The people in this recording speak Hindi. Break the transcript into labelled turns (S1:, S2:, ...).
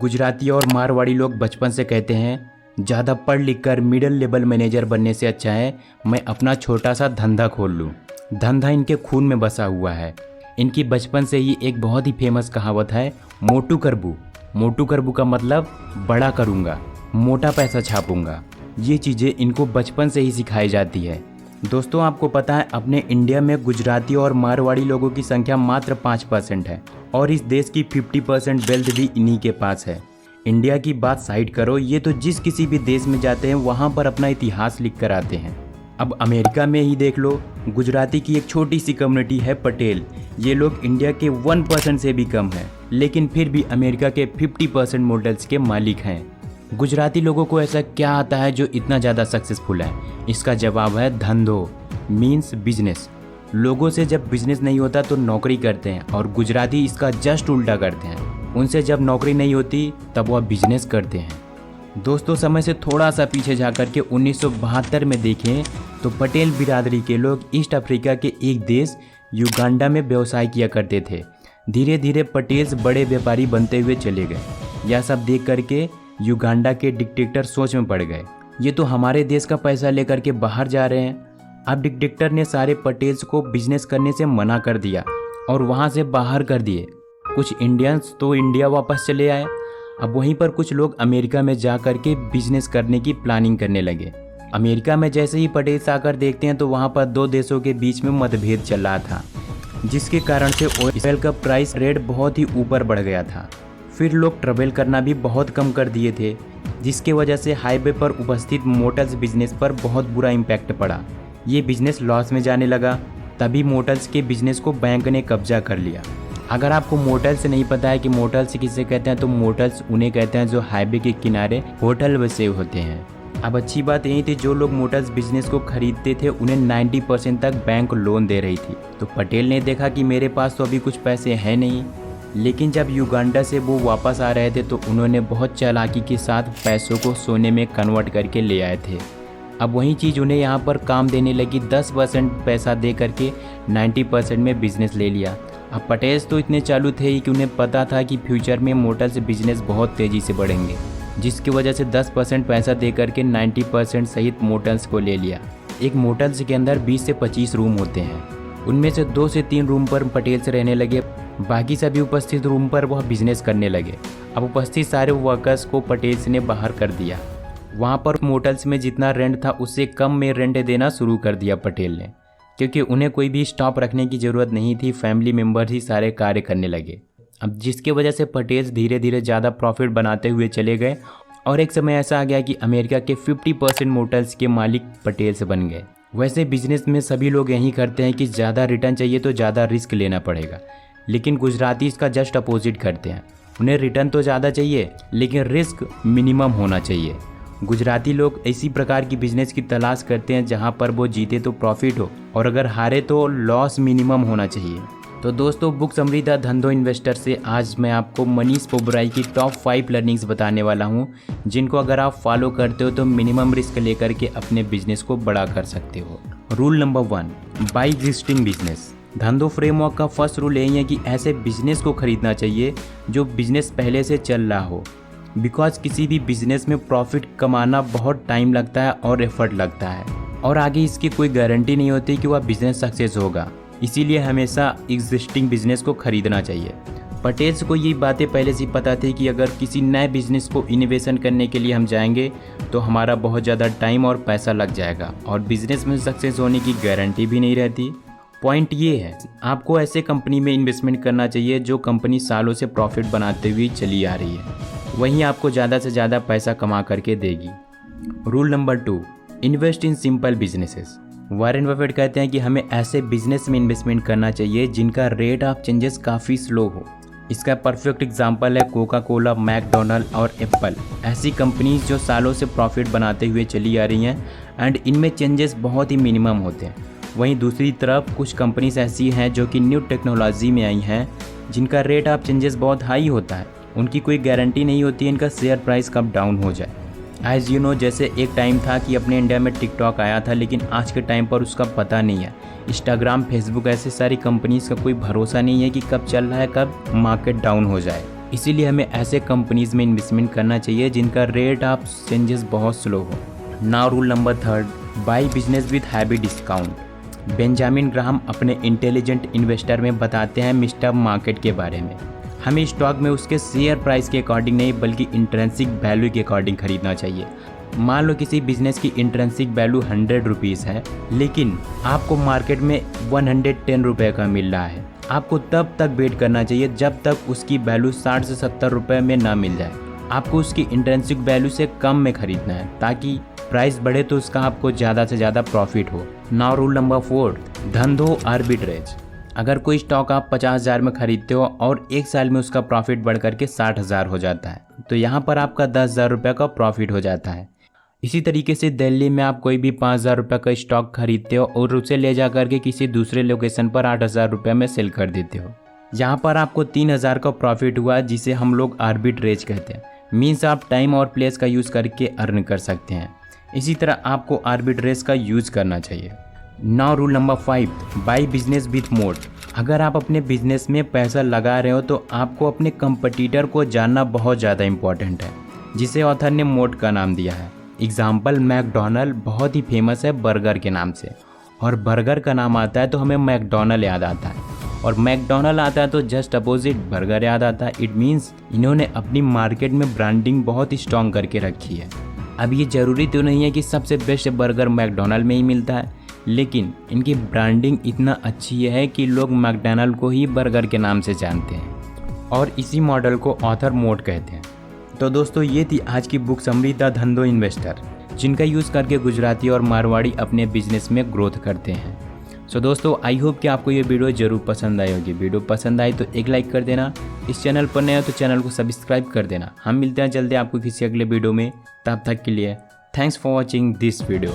S1: गुजराती और मारवाड़ी लोग बचपन से कहते हैं ज़्यादा पढ़ लिख कर मिडिल लेवल मैनेजर बनने से अच्छा है मैं अपना छोटा सा धंधा खोल लूँ। धंधा इनके खून में बसा हुआ है। इनकी बचपन से ही एक बहुत ही फेमस कहावत है, मोटू करबू। मोटू करबू का मतलब बड़ा करूँगा, मोटा पैसा छापूंगा। ये चीज़ें इनको बचपन से ही सिखाई जाती है। दोस्तों, आपको पता है अपने इंडिया में गुजराती और मारवाड़ी लोगों की संख्या मात्र 5% है और इस देश की 50% वेल्थ भी इन्हीं के पास है। इंडिया की बात साइड करो, ये तो जिस किसी भी देश में जाते हैं वहाँ पर अपना इतिहास लिख कर आते हैं। अब अमेरिका में ही देख लो, गुजराती की एक छोटी सी कम्युनिटी है पटेल। ये लोग इंडिया के 1% से भी कम है, लेकिन फिर भी अमेरिका के 50% मॉडल्स के मालिक हैं। गुजराती लोगों को ऐसा क्या आता है जो इतना ज़्यादा सक्सेसफुल है? इसका जवाब है धंधो, मीन्स बिजनेस। लोगों से जब बिजनेस नहीं होता तो नौकरी करते हैं और गुजराती इसका जस्ट उल्टा करते हैं। उनसे जब नौकरी नहीं होती तब वह बिजनेस करते हैं। दोस्तों, समय से थोड़ा सा पीछे जाकर के 1972 में देखें तो पटेल बिरादरी के लोग ईस्ट अफ्रीका के एक देश युगांडा में व्यवसाय किया करते थे। धीरे धीरे पटेल्स बड़े व्यापारी बनते हुए चले गए। यह सब देख करके युगांडा के डिक्टेटर सोच में पड़ गए, ये तो हमारे देश का पैसा लेकर के बाहर जा रहे हैं। अब डिक्टेटर ने सारे पटेल्स को बिजनेस करने से मना कर दिया और वहाँ से बाहर कर दिए। कुछ इंडियंस तो इंडिया वापस चले आए। अब वहीं पर कुछ लोग अमेरिका में जा कर के बिजनेस करने की प्लानिंग करने लगे। अमेरिका में जैसे ही पटेल्स आकर देखते हैं तो वहाँ पर दो देशों के बीच में मतभेद चल रहा था, जिसके कारण से ऑयल का प्राइस रेट बहुत ही ऊपर बढ़ गया था। फिर लोग ट्रैवल करना भी बहुत कम कर दिए थे, जिसके वजह से हाईवे पर उपस्थित मोटर्स बिजनेस पर बहुत बुरा इम्पैक्ट पड़ा। ये बिजनेस लॉस में जाने लगा। तभी मोटर्स के बिजनेस को बैंक ने कब्जा कर लिया। अगर आपको मोटर्स नहीं पता है कि मोटर्स किसे कहते हैं तो मोटर्स उन्हें कहते हैं जो हाईवे के किनारे होटल बसे होते हैं। अब अच्छी बात यही थी, जो लोग मोटर्स बिजनेस को खरीदते थे उन्हें 90% तक बैंक लोन दे रही थी। तो पटेल ने देखा कि मेरे पास तो अभी कुछ पैसे हैं नहीं, लेकिन जब युगांडा से वो वापस आ रहे थे तो उन्होंने बहुत चालाकी के साथ पैसों को सोने में कन्वर्ट करके ले आए थे। अब वही चीज़ उन्हें यहाँ पर काम देने लगी। 10% पैसा दे करके 90% में बिजनेस ले लिया। अब पटेल्स तो इतने चालू थे कि उन्हें पता था कि फ्यूचर में मोटर्स बिजनेस बहुत तेज़ी से बढ़ेंगे, जिसकी वजह से 10% पैसा दे करके 90% सहित मोटर्स को ले लिया। एक मोटर्स के अंदर 20 से 25 रूम होते हैं, उनमें से 2 से 3 रूम पर पटेल्स रहने लगे। बाकी सभी उपस्थित रूम पर वह बिजनेस करने लगे। अब उपस्थित सारे वर्कर्स को पटेल्स ने बाहर कर दिया। वहाँ पर मोटर्स में जितना रेंट था उससे कम में रेंट देना शुरू कर दिया पटेल ने, क्योंकि उन्हें कोई भी स्टाफ रखने की ज़रूरत नहीं थी। फैमिली मेम्बर ही सारे कार्य करने लगे। अब जिसके वजह से पटेल्स धीरे धीरे ज़्यादा प्रॉफिट बनाते हुए चले गए और एक समय ऐसा आ गया कि अमेरिका के 50% मोटर्स के मालिक पटेल्स बन गए। वैसे बिजनेस में सभी लोग यही करते हैं कि ज़्यादा रिटर्न चाहिए तो ज़्यादा रिस्क लेना पड़ेगा, लेकिन गुजराती इसका जस्ट अपोजिट करते हैं। उन्हें रिटर्न तो ज़्यादा चाहिए लेकिन रिस्क मिनिमम होना चाहिए। गुजराती लोग इसी प्रकार की बिजनेस की तलाश करते हैं जहां पर वो जीते तो प्रॉफिट हो और अगर हारे तो लॉस मिनिमम होना चाहिए। तो दोस्तों, बुक समरी द धंधो इन्वेस्टर से आज मैं आपको मनीष पोबराई की टॉप 5 लर्निंग्स बताने वाला हूं, जिनको अगर आप फॉलो करते हो तो मिनिमम रिस्क लेकर के अपने बिजनेस को बड़ा कर सकते हो। Rule number 1, by existing business. धंधो फ्रेमवर्क का फर्स्ट रूल यही है कि ऐसे बिजनेस को खरीदना चाहिए जो बिजनेस पहले से चल रहा हो। बिकॉज किसी भी बिजनेस में प्रॉफिट कमाना बहुत टाइम लगता है और एफर्ट लगता है और आगे इसकी कोई गारंटी नहीं होती कि वह बिजनेस सक्सेस होगा। इसीलिए हमेशा एग्जिस्टिंग बिजनेस को खरीदना चाहिए। पटेल्स को ये बातें पहले से पता थी कि अगर किसी नए बिजनेस को इनोवेशन करने के लिए हम जाएंगे तो हमारा बहुत ज़्यादा टाइम और पैसा लग जाएगा और बिजनेस में सक्सेस होने की गारंटी भी नहीं रहती। पॉइंट ये है, आपको ऐसे कंपनी में इन्वेस्टमेंट करना चाहिए जो कंपनी सालों से प्रॉफिट बनाते हुए चली आ रही है, वहीं आपको ज़्यादा से ज़्यादा पैसा कमा करके देगी। Rule number 2, invest in simple businesses. Warren Buffett कहते हैं कि हमें ऐसे बिजनेस में इन्वेस्टमेंट करना चाहिए जिनका रेट ऑफ चेंजेस काफ़ी स्लो हो। इसका परफेक्ट एग्जांपल है कोका कोला, मैकडोनल्ड और एप्पल। ऐसी कंपनीज जो सालों से प्रॉफिट बनाते हुए चली आ रही हैं एंड इनमें चेंजेस बहुत ही मिनिमम होते हैं। वहीं दूसरी तरफ कुछ कंपनीज ऐसी हैं जो कि न्यू टेक्नोलॉजी में आई हैं, जिनका रेट ऑफ चेंजेस बहुत हाई होता है। उनकी कोई गारंटी नहीं होती है इनका शेयर प्राइस कब डाउन हो जाए। एज यू नो, जैसे एक टाइम था कि अपने इंडिया में टिकटॉक आया था, लेकिन आज के टाइम पर उसका पता नहीं है। इंस्टाग्राम, फेसबुक, ऐसे सारी कंपनीज का कोई भरोसा नहीं है कि कब चल रहा है, कब मार्केट डाउन हो जाए। इसीलिए हमें ऐसे कंपनीज में इन्वेस्टमेंट करना चाहिए जिनका रेट ऑफ चेंजेस बहुत स्लो हो। Now rule number 3, by business with heavy discount. Benjamin Graham अपने इंटेलिजेंट इन्वेस्टर में बताते हैं मिस्टर मार्केट के बारे में। हमें स्टॉक में उसके शेयर प्राइस के अकॉर्डिंग नहीं बल्कि इंट्रेंसिक वैल्यू के अकॉर्डिंग खरीदना चाहिए। मान लो किसी बिजनेस की इंट्रेंसिक वैल्यू 100 रुपीज़ है, लेकिन आपको मार्केट में 110 रुपये का मिल रहा है। आपको तब तक वेट करना चाहिए जब तक उसकी वैल्यू 60 से 70 रुपये में ना मिल जाए। आपको उसकी इंट्रेंसिक वैल्यू से कम में खरीदना है ताकि प्राइस बढ़े तो उसका आपको ज़्यादा से ज़्यादा प्रॉफिट हो। नाउ रूल नंबर 4, धंधो आर्बिट्रेज। अगर कोई स्टॉक आप 50,000 में खरीदते हो और एक साल में उसका प्रॉफिट बढ़ करके 60,000 हो जाता है, तो यहाँ पर आपका 10,000 रुपये का प्रॉफिट हो जाता है। इसी तरीके से दिल्ली में आप कोई भी 5,000 रुपये का स्टॉक खरीदते हो और उसे ले जा करके किसी दूसरे लोकेशन पर 8,000 रुपये में सेल कर देते हो। यहाँ पर आपको 3,000 का प्रॉफिट हुआ, जिसे हम लोग आर्बिट्रेज कहते हैं। मीन्स आप टाइम और प्लेस का यूज़ करके अर्न कर सकते हैं। इसी तरह आपको आर्बिट्रेज का यूज़ करना चाहिए। Now rule number 5, by business with mode. अगर आप अपने बिजनेस में पैसा लगा रहे हो तो आपको अपने कंपटीटर को जानना बहुत ज़्यादा इम्पॉर्टेंट है, जिसे ऑथर ने मोड का नाम दिया है। एग्जाम्पल, मैकडोनल्ड बहुत ही फेमस है बर्गर के नाम से, और बर्गर का नाम आता है तो हमें मैकडोनल्ड याद आता है, और मैकडोनल्ड आता है तो जस्ट अपोजिट बर्गर याद आता है। इट मीन्स इन्होंने अपनी मार्केट में ब्रांडिंग बहुत ही स्ट्रॉन्ग करके रखी है। अब ये ज़रूरी तो नहीं है कि सबसे बेस्ट बर्गर मैकडोनल्ड में ही मिलता है, लेकिन इनकी ब्रांडिंग इतना अच्छी है कि लोग मैकडोनल्ड को ही बर्गर के नाम से जानते हैं, और इसी मॉडल को ऑथर मोड कहते हैं। तो दोस्तों, ये थी आज की बुक समरी द धंधो इन्वेस्टर, जिनका यूज़ करके गुजराती और मारवाड़ी अपने बिजनेस में ग्रोथ करते हैं। सो दोस्तों, आई होप कि आपको ये वीडियो ज़रूर पसंद आई होगी। वीडियो पसंद आई तो एक लाइक कर देना, इस चैनल पर नए हो तो चैनल को सब्सक्राइब कर देना। हम मिलते हैं जल्दी आपको किसी अगले वीडियो में, तब तक के लिए thanks for watching this video.